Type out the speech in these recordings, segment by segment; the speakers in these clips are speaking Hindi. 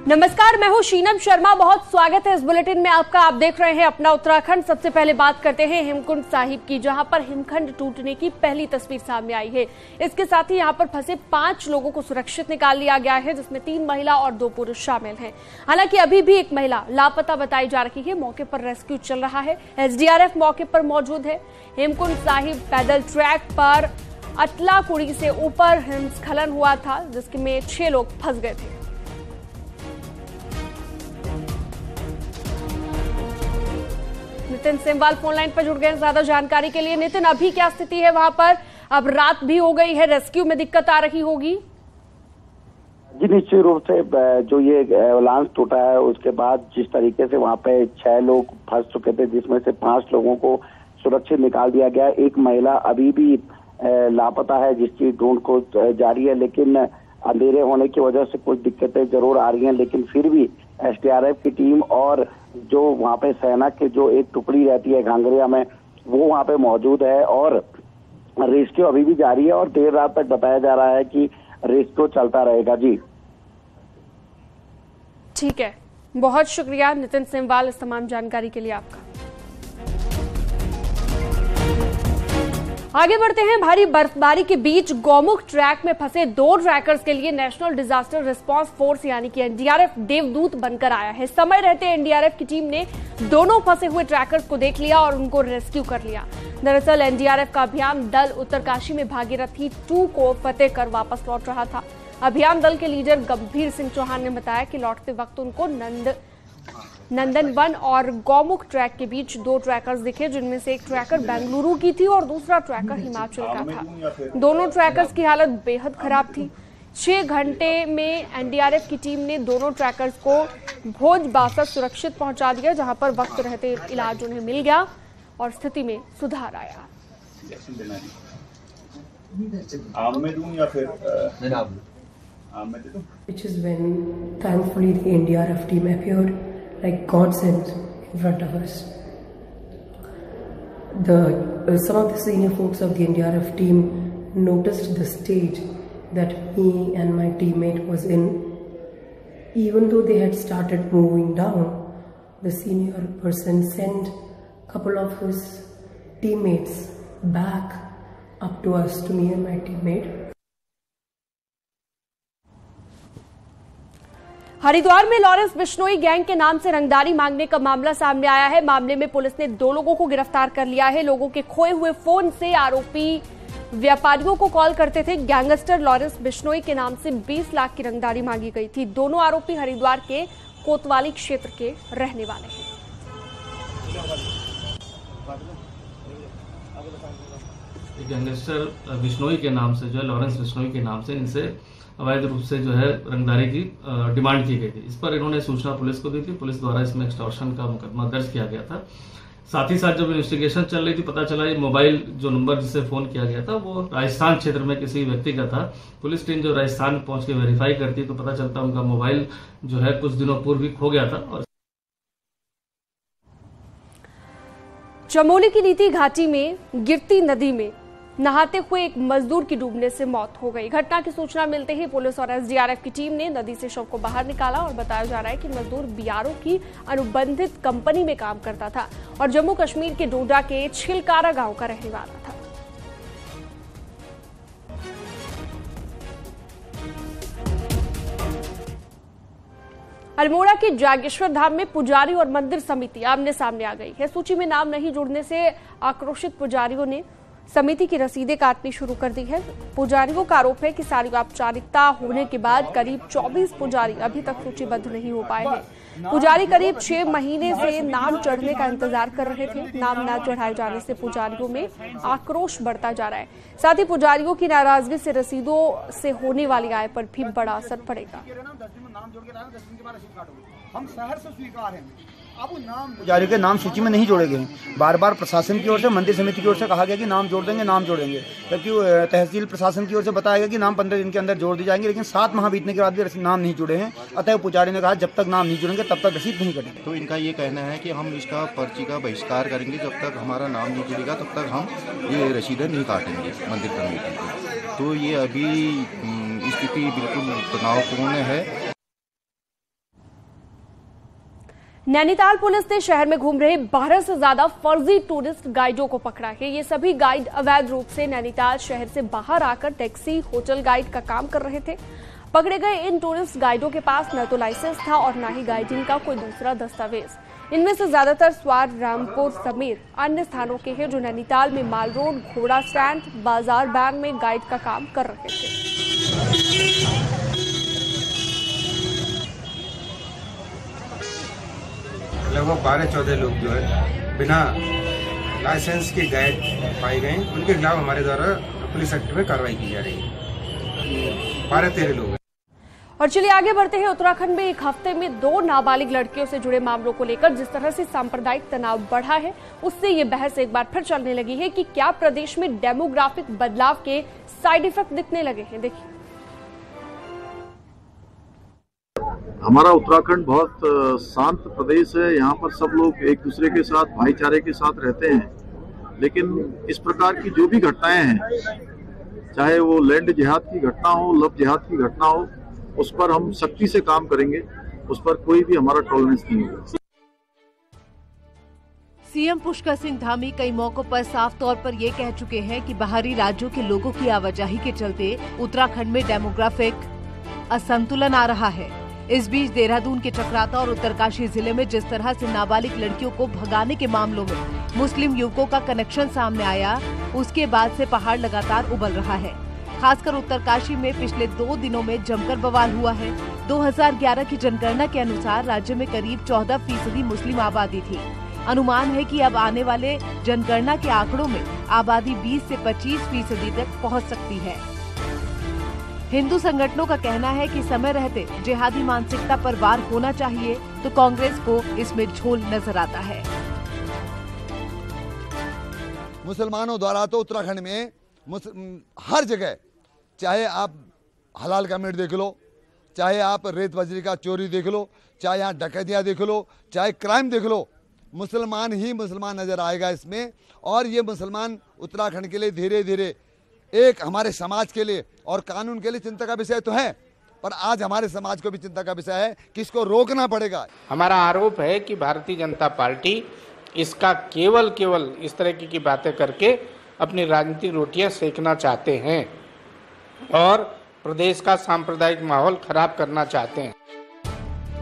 नमस्कार, मैं हूं शीनम शर्मा। बहुत स्वागत है इस बुलेटिन में आपका। आप देख रहे हैं अपना उत्तराखंड। सबसे पहले बात करते हैं हेमकुंड साहिब की, जहां पर हिमखंड टूटने की पहली तस्वीर सामने आई है। इसके साथ ही यहां पर फंसे 5 लोगों को सुरक्षित निकाल लिया गया है, जिसमें 3 महिला और 2 पुरुष शामिल हैं। हालांकि अभी भी एक महिला लापता बताई जा रही है। मौके पर रेस्क्यू चल रहा है। एसडीआरएफ मौके पर मौजूद है। हेमकुंड साहिब पैदल ट्रैक पर अतलाकुड़ी से ऊपर हिमस्खलन हुआ था, जिसमें 6 लोग फंस गए थे। नितिन सेमवाल फोन लाइन पर जुड़ गए हैं ज्यादा जानकारी के लिए। नितिन, अभी क्या स्थिति है वहां पर? अब रात भी हो गई है, रेस्क्यू में दिक्कत आ रही होगी। जी, निश्चित रूप से जो ये एवलांस टूटा है उसके बाद जिस तरीके से वहां पे 6 लोग फंस चुके थे, जिसमें से 5 लोगों को सुरक्षित निकाल दिया गया। एक महिला अभी भी लापता है, जिसकी ढूंढ खोज जारी है, लेकिन अंधेरे होने की वजह से कुछ दिक्कतें जरूर आ रही हैं। लेकिन फिर भी एसडीआरएफ की टीम और जो वहाँ पे सेना की जो एक टुकड़ी रहती है घांगरिया में, वो वहाँ पे मौजूद है और रेस्क्यू अभी भी जारी है और देर रात तक बताया जा रहा है कि रेस्क्यू चलता रहेगा। जी ठीक है, बहुत शुक्रिया नितिन सेमवाल इस तमाम जानकारी के लिए आपका। आगे बढ़ते हैं। भारी बर्फबारी के बीच गौमुख ट्रैक में फंसे 2 ट्रैकर्स के लिए नेशनल डिजास्टर रिस्पांस फोर्स यानी कि एनडीआरएफ देवदूत बनकर आया है। समय रहते एनडीआरएफ की टीम ने दोनों फंसे हुए ट्रैकर्स को देख लिया और उनको रेस्क्यू कर लिया। दरअसल एनडीआरएफ का अभियान दल उत्तरकाशी में भागीरथी 2 को फतेह कर वापस लौट रहा था। अभियान दल के लीडर गंभीर सिंह चौहान ने बताया कि लौटते वक्त उनको नंदनवन और गौमुख ट्रैक के बीच 2 ट्रैकर्स दिखे, जिनमें से एक ट्रैकर बेंगलुरु की थी और दूसरा ट्रैकर हिमाचल का था। दोनों ट्रैकर्स की हालत बेहद खराब थी। 6 घंटे में एनडीआरएफ की टीम ने दोनों ट्रैकर्स को भोज बासा सुरक्षित पहुंचा दिया, जहां पर वक्त रहते इलाज उन्हें मिल गया और स्थिति में सुधार आया। Which is when thankfully the NDRF team appeared like God sent in front of us. Some of the senior folks of the NDRF team noticed the stage that me and my teammate was in. Even though they had started moving down, the senior person sent a couple of his teammates back up to us, to me and my teammate. Haridwar में लॉरेंस बिश्नोई गैंग के नाम से रंगदारी मांगने का मामला सामने आया है। मामले में पुलिस ने 2 लोगों को गिरफ्तार कर लिया है। लोगों के खोए हुए फोन से आरोपी व्यापारियों को कॉल करते थे। गैंगस्टर लॉरेंस बिश्नोई के नाम से 20 लाख की रंगदारी मांगी गई थी। दोनों आरोपी हरिद्वार के कोतवाली क्षेत्र के रहने वाले हैं। गैंगस्टर बिश्नोई के नाम से जो है, लॉरेंस बिश्नोई के नाम से इनसे अवैध रूप से जो है रंगदारी की डिमांड की गई थी। इस पर इन्होंने सूचना पुलिस को दी थी। पुलिस द्वारा इसमें एक्सटॉर्शन का मुकदमा दर्ज किया गया था। साथ ही साथ जब इन्वेस्टिगेशन चल रही थी, पता चला ये मोबाइल जो नंबर जिससे फोन किया गया था वो राजस्थान क्षेत्र में किसी व्यक्ति का था। पुलिस टीम जो राजस्थान पहुंच के वेरीफाई करती तो पता चलता उनका मोबाइल जो है कुछ दिनों पूर्व ही खो गया था। और चमोली की नीति घाटी में गिरती नदी में नहाते हुए एक मजदूर की डूबने से मौत हो गई। घटना की सूचना मिलते ही पुलिस और एसडीआरएफ की टीम ने नदी से शव को बाहर निकाला और बताया जा रहा है कि मजदूर बीआरओ की अनुबंधित कंपनी में काम करता था और जम्मू कश्मीर के डोडा के छिलकारा गांव का रहने वाला था। अल्मोड़ा के जागेश्वर धाम में पुजारी और मंदिर समिति आमने सामने आ गई है। सूची में नाम नहीं जुड़ने से आक्रोशित पुजारियों ने समिति की रसीदें काटनी शुरू कर दी है। पुजारियों का आरोप है कि सारी औपचारिकता होने के बाद करीब 24 पुजारी अभी तक सूचीबद्ध नहीं हो पाए हैं। पुजारी करीब 6 महीने से नाम चढ़ने का इंतजार कर रहे थे। नाम न चढ़ाए जाने से पुजारियों में आक्रोश बढ़ता जा रहा है। साथ ही पुजारियों की नाराजगी से रसीदों से होने वाली आय पर भी बड़ा असर पड़ेगा। हम शहर से स्वीकार हैं, अब नाम पुजारी के नाम सूची में नहीं जोड़े गए। बार बार प्रशासन की ओर से, मंदिर समिति की ओर से कहा गया कि नाम जोड़ देंगे, नाम जोड़ेंगे, जबकि तहसील प्रशासन की ओर से बताया गया कि नाम 15 दिन के अंदर जोड़ दिए जाएंगे, लेकिन 7 माह बीतने के बाद भी नाम नहीं जुड़े हैं। अतः पुजारी ने कहा जब तक नाम नहीं जुड़ेंगे तब तक रसीद नहीं कटेगी। तो इनका ये कहना है कि हम इसका पर्ची का बहिष्कार करेंगे, जब तक हमारा नाम नहीं जुड़ेगा तब तक हम ये रसीदें नहीं काटेंगे मंदिर कमेटी की। तो ये अभी स्थिति बिल्कुल तनावपूर्ण है। नैनीताल पुलिस ने शहर में घूम रहे 12 से ज्यादा फर्जी टूरिस्ट गाइडों को पकड़ा है। ये सभी गाइड अवैध रूप से नैनीताल शहर से बाहर आकर टैक्सी, होटल गाइड का काम कर रहे थे। पकड़े गए इन टूरिस्ट गाइडों के पास न तो लाइसेंस था और न ही गाइडिंग का कोई दूसरा दस्तावेज। इनमें से ज्यादातर स्वार, रामपुर समेत अन्य स्थानों के हैं जो नैनीताल में माल रोड, घोड़ा स्टैंड, बाजार बैंड में गाइड का काम कर रहे थे। लगभग 12-14 लोग जो है बिना लाइसेंस के गाइड पाए गए, उनके खिलाफ हमारे द्वारा पुलिस एक्ट में कार्रवाई की जा रही है। 12-13 लोग हैं। और चलिए आगे बढ़ते हैं। उत्तराखंड में एक हफ्ते में 2 नाबालिग लड़कियों से जुड़े मामलों को लेकर जिस तरह से सांप्रदायिक तनाव बढ़ा है, उससे ये बहस एक बार फिर चलने लगी है कि क्या प्रदेश में डेमोग्राफिक बदलाव के साइड इफेक्ट दिखने लगे हैं। देखिए, हमारा उत्तराखंड बहुत शांत प्रदेश है। यहाँ पर सब लोग एक दूसरे के साथ भाईचारे के साथ रहते हैं, लेकिन इस प्रकार की जो भी घटनाएं हैं, चाहे वो लैंड जिहाद की घटना हो, लव जिहाद की घटना हो, उस पर हम सख्ती से काम करेंगे। उस पर कोई भी हमारा टॉलरेंस नहीं होगा। सीएम पुष्कर सिंह धामी कई मौकों पर साफ तौर पर ये कह चुके हैं कि बाहरी राज्यों के लोगों की आवाजाही के चलते उत्तराखंड में डेमोग्राफिक असंतुलन आ रहा है। इस बीच देहरादून के चक्राता और उत्तरकाशी जिले में जिस तरह से नाबालिग लड़कियों को भगाने के मामलों में मुस्लिम युवकों का कनेक्शन सामने आया, उसके बाद से पहाड़ लगातार उबल रहा है। खासकर उत्तरकाशी में पिछले 2 दिनों में जमकर बवाल हुआ है। 2011 की जनगणना के अनुसार राज्य में करीब 14% मुस्लिम आबादी थी। अनुमान है कि अब आने वाले जनगणना के आंकड़ों में आबादी 20 से 25% तक पहुंच सकती है। हिंदू संगठनों का कहना है कि समय रहते जिहादी मानसिकता पर वार होना चाहिए, तो कांग्रेस को इसमें झोल नजर आता है। मुसलमानों द्वारा तो उत्तराखंड में हर जगह, चाहे आप हलाल का मीट देख लो, चाहे आप रेत बजरी का चोरी देख लो, चाहे यहाँ डकैतियाँ देख लो, चाहे क्राइम देख लो, मुसलमान ही मुसलमान नजर आएगा इसमें। और ये मुसलमान उत्तराखंड के लिए धीरे धीरे एक हमारे समाज के लिए और कानून के लिए चिंता का विषय तो है, पर आज हमारे समाज को भी चिंता का विषय है कि इसको रोकना पड़ेगा। हमारा आरोप है कि भारतीय जनता पार्टी इसका केवल इस तरह की बातें करके अपनी राजनीतिक रोटियां सेकना चाहते हैं और प्रदेश का सांप्रदायिक माहौल खराब करना चाहते हैं।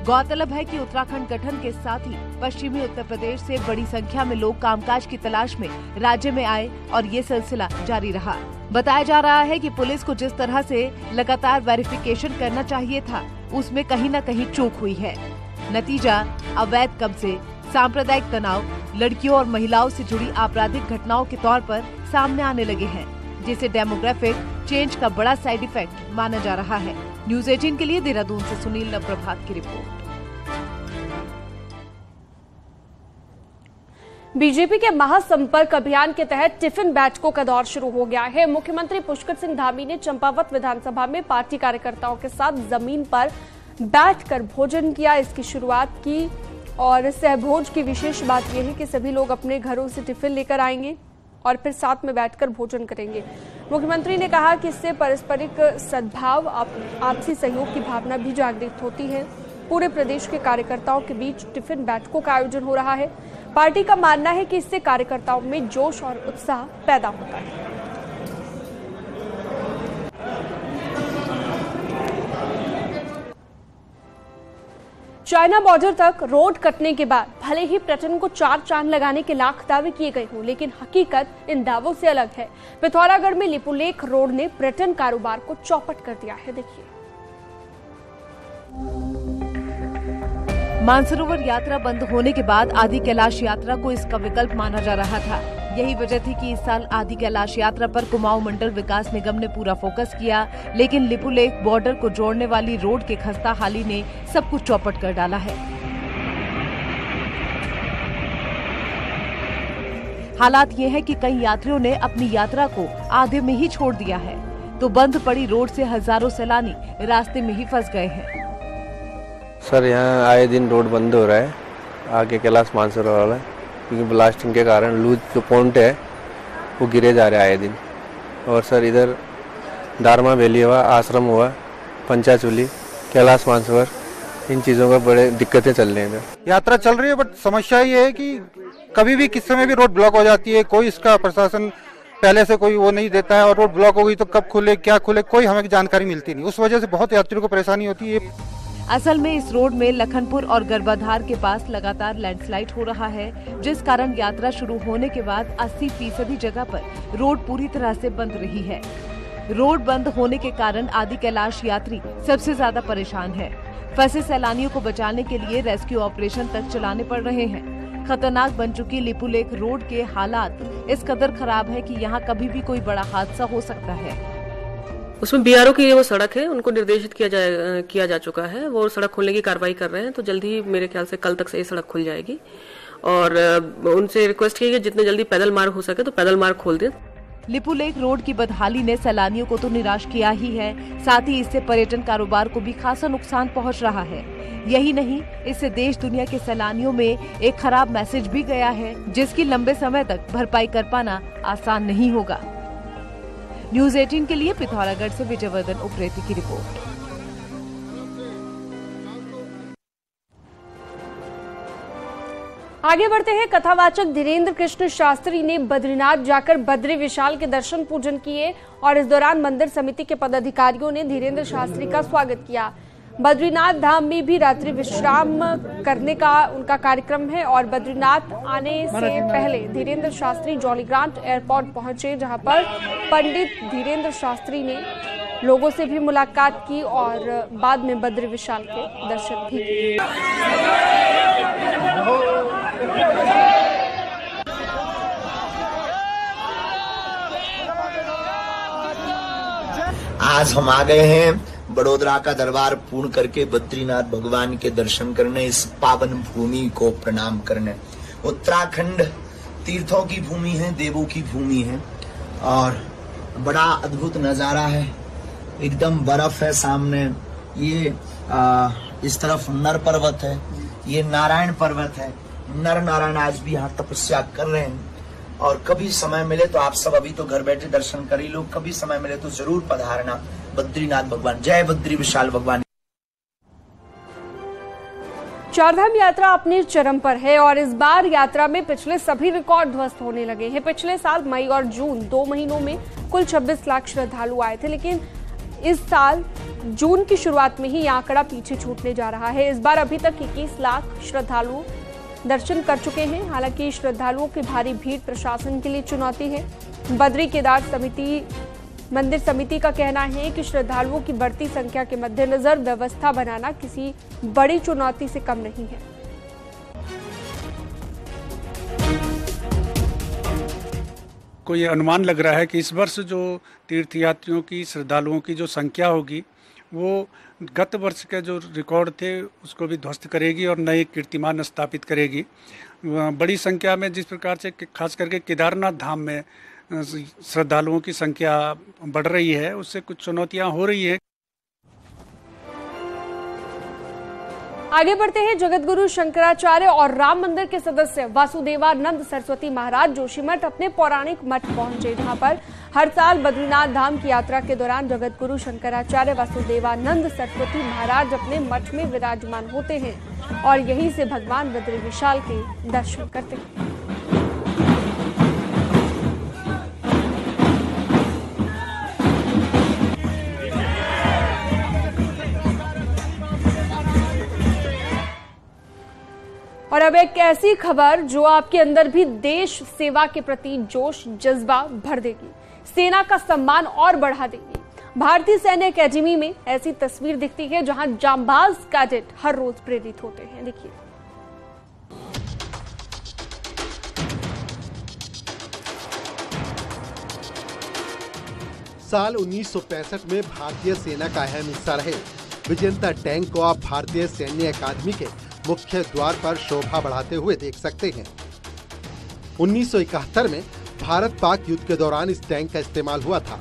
गौरतलब है कि उत्तराखंड गठन के साथ ही पश्चिमी उत्तर प्रदेश से बड़ी संख्या में लोग कामकाज की तलाश में राज्य में आए और ये सिलसिला जारी रहा। बताया जा रहा है कि पुलिस को जिस तरह से लगातार वेरिफिकेशन करना चाहिए था, उसमें कहीं न कहीं चूक हुई है। नतीजा अवैध कब्जे, सांप्रदायिक तनाव, लड़कियों और महिलाओं से जुड़ी आपराधिक घटनाओं के तौर पर सामने आने लगे हैं, जिसे डेमोग्राफिक चेंज का बड़ा साइड इफेक्ट माना जा रहा है। न्यूज 18 के लिए देहरादून से सुनील नवप्रभात की रिपोर्ट। बीजेपी के महासंपर्क अभियान के तहत टिफिन बैठकों का दौर शुरू हो गया है। मुख्यमंत्री पुष्कर सिंह धामी ने चंपावत विधानसभा में पार्टी कार्यकर्ताओं के साथ जमीन पर बैठकर भोजन किया, इसकी शुरुआत की। और सहभोज की विशेष बात यह है कि सभी लोग अपने घरों से टिफिन लेकर आएंगे और फिर साथ में बैठकर भोजन करेंगे। मुख्यमंत्री ने कहा कि इससे पारस्परिक सद्भाव, आपसी सहयोग की भावना भी जागृत होती है। पूरे प्रदेश के कार्यकर्ताओं के बीच टिफिन बैठकों का आयोजन हो रहा है। पार्टी का मानना है कि इससे कार्यकर्ताओं में जोश और उत्साह पैदा होता है। चाइना बॉर्डर तक रोड कटने के बाद भले ही पर्यटन को 4 चांद लगाने के लाख दावे किए गए हों, लेकिन हकीकत इन दावों से अलग है। पिथौरागढ़ में लिपुलेख रोड ने पर्यटन कारोबार को चौपट कर दिया है। देखिए, मानसरोवर यात्रा बंद होने के बाद आदि कैलाश यात्रा को इसका विकल्प माना जा रहा था। यही वजह थी कि इस साल आदि कैलाश यात्रा पर कुमाऊं मंडल विकास निगम ने पूरा फोकस किया, लेकिन लिपुलेख बॉर्डर को जोड़ने वाली रोड के खस्ता हाली ने सब कुछ चौपट कर डाला है। हालात ये है कि कई यात्रियों ने अपनी यात्रा को आधे में ही छोड़ दिया है, तो बंद पड़ी रोड से हजारों सैलानी रास्ते में ही फंस गए हैं। सर, यहाँ आए दिन रोड बंद हो रहा है आगे कैलाश मानसरोवर वाला, क्योंकि ब्लास्टिंग के कारण लूज जो पॉइंट है वो गिरे जा रहे हैं आए दिन। और सर, इधर दारमा वैली हुआ, आश्रम हुआ, पंचाचूली, कैलाश मानसरोवर, इन चीज़ों का बड़े दिक्कतें चल रही हैं। यात्रा चल रही है बट समस्या ये है कि कभी भी किस समय भी रोड ब्लॉक हो जाती है, कोई इसका प्रशासन पहले से कोई वो नहीं देता है, और रोड ब्लॉक हो गई तो कब खुले क्या खुले कोई हमें जानकारी मिलती नहीं। उस वजह से बहुत यात्रियों को परेशानी होती है। असल में इस रोड में लखनपुर और गर्भाधार के पास लगातार लैंडस्लाइड हो रहा है, जिस कारण यात्रा शुरू होने के बाद 80% जगह पर रोड पूरी तरह से बंद रही है। रोड बंद होने के कारण आदि कैलाश यात्री सबसे ज्यादा परेशान है। फंसे सैलानियों को बचाने के लिए रेस्क्यू ऑपरेशन तक चलाने पड़ रहे हैं। खतरनाक बन चुकी लिपुलेख रोड के हालात इस कदर खराब है कि यहाँ कभी भी कोई बड़ा हादसा हो सकता है। उसमें बीआरओ की वो सड़क है, उनको निर्देशित किया जा चुका है, वो सड़क खोलने की कार्रवाई कर रहे हैं। तो जल्दी ही मेरे ख्याल से कल तक से ये सड़क खुल जाएगी, और उनसे रिक्वेस्ट की कि जितने जल्दी पैदल मार्ग हो सके तो पैदल मार्ग खोल दें। लिपुलेख रोड की बदहाली ने सैलानियों को तो निराश किया ही है, साथ ही इससे पर्यटन कारोबार को भी खासा नुकसान पहुंच रहा है। यही नहीं, इससे देश दुनिया के सैलानियों में एक खराब मैसेज भी गया है, जिसकी लंबे समय तक भरपाई कर पाना आसान नहीं होगा। न्यूज़ 18 के लिए पिथौरागढ़ से विजयवर्धन उप्रेती की रिपोर्ट। आगे बढ़ते हैं। कथावाचक धीरेन्द्र कृष्ण शास्त्री ने बद्रीनाथ जाकर बद्री विशाल के दर्शन पूजन किए, और इस दौरान मंदिर समिति के पदाधिकारियों ने धीरेन्द्र शास्त्री का स्वागत किया। बद्रीनाथ धाम में भी रात्रि विश्राम करने का उनका कार्यक्रम है, और बद्रीनाथ आने से पहले Dhirendra Shastri jolly grant airport पहुंचे, जहां पर पंडित धीरेन्द्र शास्त्री ने लोगों से भी मुलाकात की और बाद में बद्री विशाल के दर्शन भी किए। आज हम आ गए हैं बड़ोदरा का दरबार पूर्ण करके बद्रीनाथ भगवान के दर्शन करने, इस पावन भूमि को प्रणाम करने। उत्तराखंड तीर्थों की भूमि है, देवों की भूमि है, और बड़ा अद्भुत नजारा है। एकदम बर्फ है सामने, ये इस तरफ नर पर्वत है, ये नारायण पर्वत है। नर नारायण आज भी यहाँ तपस्या कर रहे हैं, और कभी समय मिले तो आप सब अभी तो घर बैठे दर्शन कर ही लो, कभी समय मिले तो जरूर पधारना बद्रीनाथ भगवान। जय बद्री विशाल भगवान। चारधाम यात्रा अपने चरम पर है, और इस बार यात्रा में पिछले सभी रिकॉर्ड ध्वस्त होने लगे हैं। पिछले साल मई और जून 2 महीनों में कुल 26 लाख श्रद्धालु आए थे, लेकिन इस साल जून की शुरुआत में ही ये आंकड़ा पीछे छूटने जा रहा है। इस बार अभी तक 21 लाख श्रद्धालु दर्शन कर चुके हैं। हालांकि श्रद्धालुओं की भारी भीड़ प्रशासन के लिए चुनौती है। बद्री केदार मंदिर समिति का कहना है कि श्रद्धालुओं की बढ़ती संख्या के मद्देनजर व्यवस्था बनाना किसी बड़ी चुनौती से कम नहीं है। को ये अनुमान लग रहा है कि इस वर्ष जो तीर्थयात्रियों की, श्रद्धालुओं की जो संख्या होगी वो गत वर्ष के जो रिकॉर्ड थे उसको भी ध्वस्त करेगी और नए कीर्तिमान स्थापित करेगी। बड़ी संख्या में जिस प्रकार से खास करके केदारनाथ धाम में श्रद्धालुओं की संख्या बढ़ रही है, उससे कुछ चुनौतियां हो रही है। आगे बढ़ते हैं। जगतगुरु शंकराचार्य और राम मंदिर के सदस्य वासुदेवानंद सरस्वती महाराज जोशीमठ अपने पौराणिक मठ पहुंचे, जहां पर हर साल बद्रीनाथ धाम की यात्रा के दौरान जगतगुरु शंकराचार्य वासुदेवानंद सरस्वती महाराज अपने मठ में विराजमान होते हैं और यहीं से भगवान बद्री विशाल के दर्शन करते हैं। और अब एक ऐसी खबर जो आपके अंदर भी देश सेवा के प्रति जोश जज्बा भर देगी, सेना का सम्मान और बढ़ा देगी। भारतीय सैन्य अकेडमी में ऐसी तस्वीर दिखती है जहां जांबाज कैडेट हर रोज प्रेरित होते हैं। देखिए, साल 1965 में भारतीय सेना का अहम हिस्सा रहे विजेंता टैंक को आप भारतीय सैन्य अकादमी के मुख्य द्वार पर शोभा बढ़ाते हुए देख सकते हैं। 1971 में भारत पाक युद्ध के दौरान इस टैंक का इस्तेमाल हुआ था,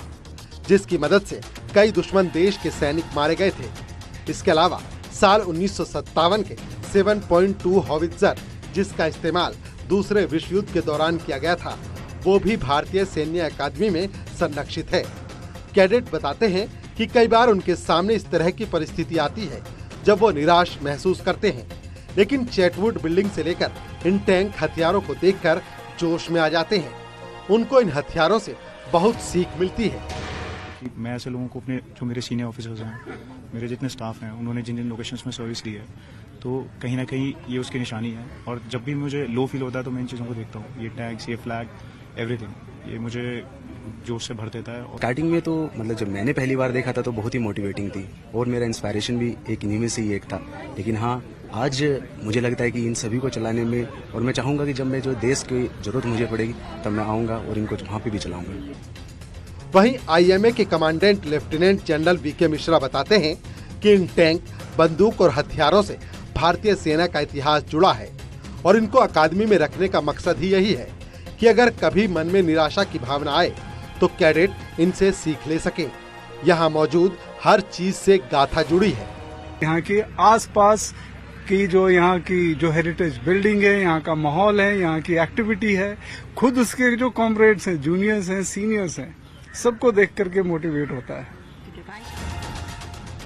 जिसकी मदद से कई दुश्मन देश के सैनिक मारे गए थे। इसके अलावा साल 1957 के 7.2 हॉवित्जर, जिसका इस्तेमाल दूसरे विश्व युद्ध के दौरान किया गया था, वो भी भारतीय सैन्य अकादमी में संरक्षित है। कैडेट बताते हैं कि कई बार उनके सामने इस तरह की परिस्थिति आती है जब वो निराश महसूस करते हैं, लेकिन चैटवुड बिल्डिंग से लेकर इन टैंक हथियारों को देखकर जोश में आ जाते हैं। उनको इन हथियारों से बहुत सीख मिलती है। मैं ऐसे लोगों को अपने जो मेरे सीनियर ऑफिसर्स हैं, मेरे जितने स्टाफ हैं, उन्होंने जिन जिन लोकेशंस में सर्विस दी है, तो कहीं ना कहीं ये उसकी निशानी है। और जब भी मुझे लो फील होता है तो मैं इन चीज़ों को देखता हूँ, ये टैग्स, ये फ्लैग, एवरीथिंग, ये मुझे जोश से भर देता है। स्टार्टिंग में तो मतलब जब मैंने पहली बार देखा था तो बहुत ही मोटिवेटिंग थी और मेरा इंस्पायरेशन भी एक इन्हीं में से ही एक था। लेकिन हाँ, आज मुझे लगता है कि इन सभी को चलाने में, और मैं चाहूँगा कि जब मैं जो देश की जरूरत मुझे पड़ेगी तब मैं आऊँगा और इनको वहाँ पे भी चलाऊँगा। वहीं IMA के commandant lieutenant general VK Mishra बताते हैं कि इन टैंक, बंदूक और हथियारों से भारतीय सेना का इतिहास जुड़ा है और इनको अकादमी में रखने का मकसद ही यही है कि अगर कभी मन में निराशा की भावना आए तो कैडेट इनसे सीख ले सके। यहाँ मौजूद हर चीज से गाथा जुड़ी है। यहाँ के आसपास की जो हेरिटेज बिल्डिंग है, यहाँ का माहौल है, यहाँ की एक्टिविटी है, खुद उसके जो कॉमरेड्स हैं, जूनियर्स हैं, सीनियर्स हैं, सबको देख करके मोटिवेट होता है।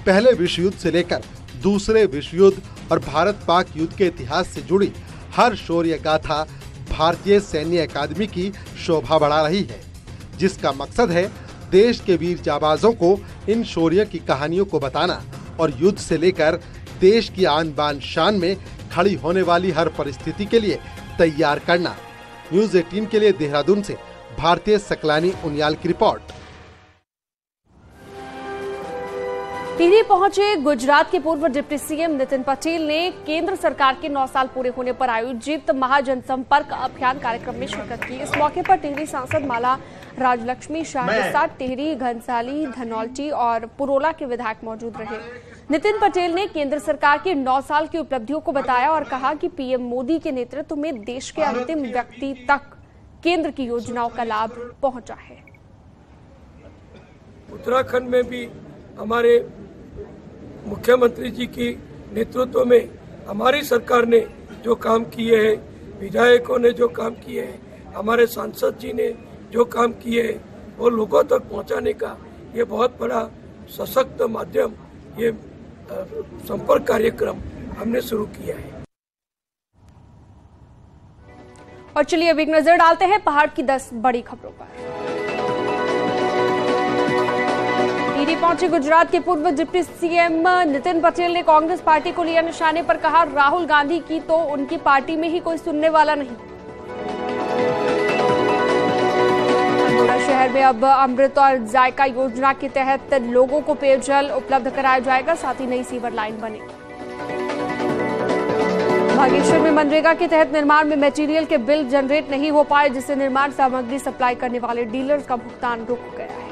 पहले विश्व युद्ध से लेकर दूसरे विश्व युद्ध और भारत पाक युद्ध के इतिहास से जुड़ी हर शौर्य गाथा भारतीय सैन्य अकादमी की शोभा बढ़ा रही है, जिसका मकसद है देश के वीर जाबाजों को इन शौर्य की कहानियों को बताना और युद्ध से लेकर देश की आन बान शान में खड़ी होने वाली हर परिस्थिति के लिए तैयार करना। न्यूज़ 18 के लिए देहरादून से भारतीय सकलानी उनियाल की रिपोर्ट। टिहरी पहुंचे गुजरात के पूर्व डिप्टी सीएम नितिन पटेल ने केंद्र सरकार के 9 साल पूरे होने पर आयोजित महाजनसंपर्क अभियान कार्यक्रम में शिरकत की। इस मौके पर टिहरी सांसद माला राजलक्ष्मी शाह के साथ टिहरी, घनसाली, धनौल्टी और पुरोला के विधायक मौजूद रहे। नितिन पटेल ने केंद्र सरकार के 9 साल की उपलब्धियों को बताया और कहा कि पीएम मोदी के नेतृत्व में देश के अंतिम व्यक्ति तक केंद्र की योजनाओं का लाभ पहुंचा है। उत्तराखंड में भी हमारे मुख्यमंत्री जी की नेतृत्व में हमारी सरकार ने जो काम किए हैं, विधायकों ने जो काम किए हैं, हमारे सांसद जी ने जो काम किए हैं, वो लोगों तक पहुंचाने का ये बहुत बड़ा सशक्त माध्यम, ये संपर्क कार्यक्रम हमने शुरू किया है। और चलिए अब एक नजर डालते हैं पहाड़ की 10 बड़ी खबरों पर। टिहरी पहुंचे गुजरात के पूर्व डिप्टी सीएम नितिन पटेल ने कांग्रेस पार्टी को लिया निशाने पर, कहा राहुल गांधी की तो उनकी पार्टी में ही कोई सुनने वाला नहीं। अल्मोड़ा शहर में अब अमृत और जायका योजना के तहत लोगों को पेयजल उपलब्ध कराया जाएगा, साथ ही नई सीवर लाइन बनेगी। बागेश्वर में मनरेगा के तहत निर्माण में मटेरियल के बिल जनरेट नहीं हो पाए, जिससे निर्माण सामग्री सप्लाई करने वाले डीलर्स का भुगतान रुक गया है।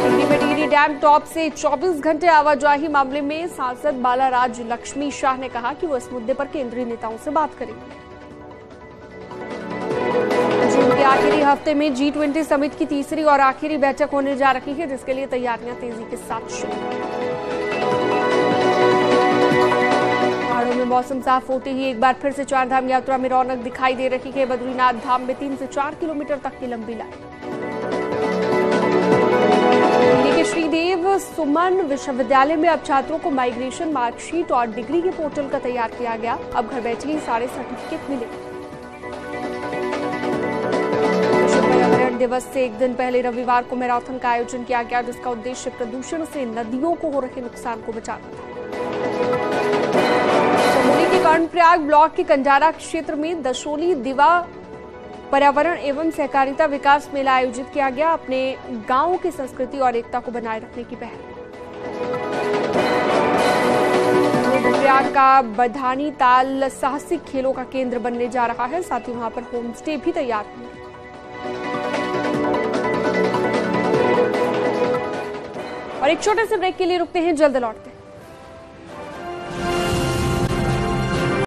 टिहरी में टिहरी डैम टॉप से 24 घंटे आवाजाही मामले में सांसद माला राजलक्ष्मी शाह ने कहा कि वो इस मुद्दे पर केंद्रीय नेताओं से बात करेंगे। जून के आखिरी हफ्ते में G20 समिट की तीसरी और आखिरी बैठक होने जा रही है, जिसके लिए तैयारियां तेजी के साथ शुरू। पहाड़ों में मौसम साफ होते ही एक बार फिर से चारधाम यात्रा में रौनक दिखाई दे रही है। बद्रीनाथ धाम में 3 से 4 किलोमीटर तक की लंबी लाइन। दिल्ली के श्रीदेव सुमन विश्वविद्यालय में अब छात्रों को माइग्रेशन मार्कशीट और डिग्री के पोर्टल का तैयार किया गया। अब घर बैठे ही सारे सर्टिफिकेट मिलेंगे। विश्व पर्यावरण दिवस से एक दिन पहले रविवार को मैराथन का आयोजन किया गया, जिसका उद्देश्य प्रदूषण से नदियों को हो रहे नुकसान को बचाना था। चमोली के कर्णप्रयाग ब्लॉक के कंडारा क्षेत्र में दशोली दिवा पर्यावरण एवं सहकारिता विकास मेला आयोजित किया गया। अपने गांव की संस्कृति और एकता को बनाए रखने की पहल। रुद्रप्रयाग का बधानी ताल साहसिक खेलों का केंद्र बनने जा रहा है, साथ ही वहां पर होम स्टे भी तैयार हुए। और एक छोटे से ब्रेक के लिए रुकते हैं, जल्द लौटते हैं।